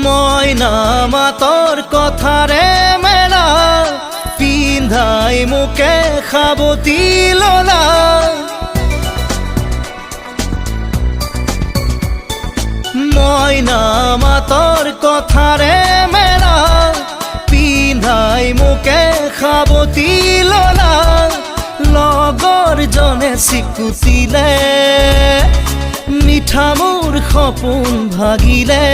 মইনা মাতৰ কথাৰে মেলা পিন্ধাই মোকে সাৱটি ললা মইনা মাতৰ কথাৰে মেলা পিন্ধাই মোকে সাৱটি ললা লগৰ জনে চিকুটিলে মিঠা মোৰ সপোন ভাগিলে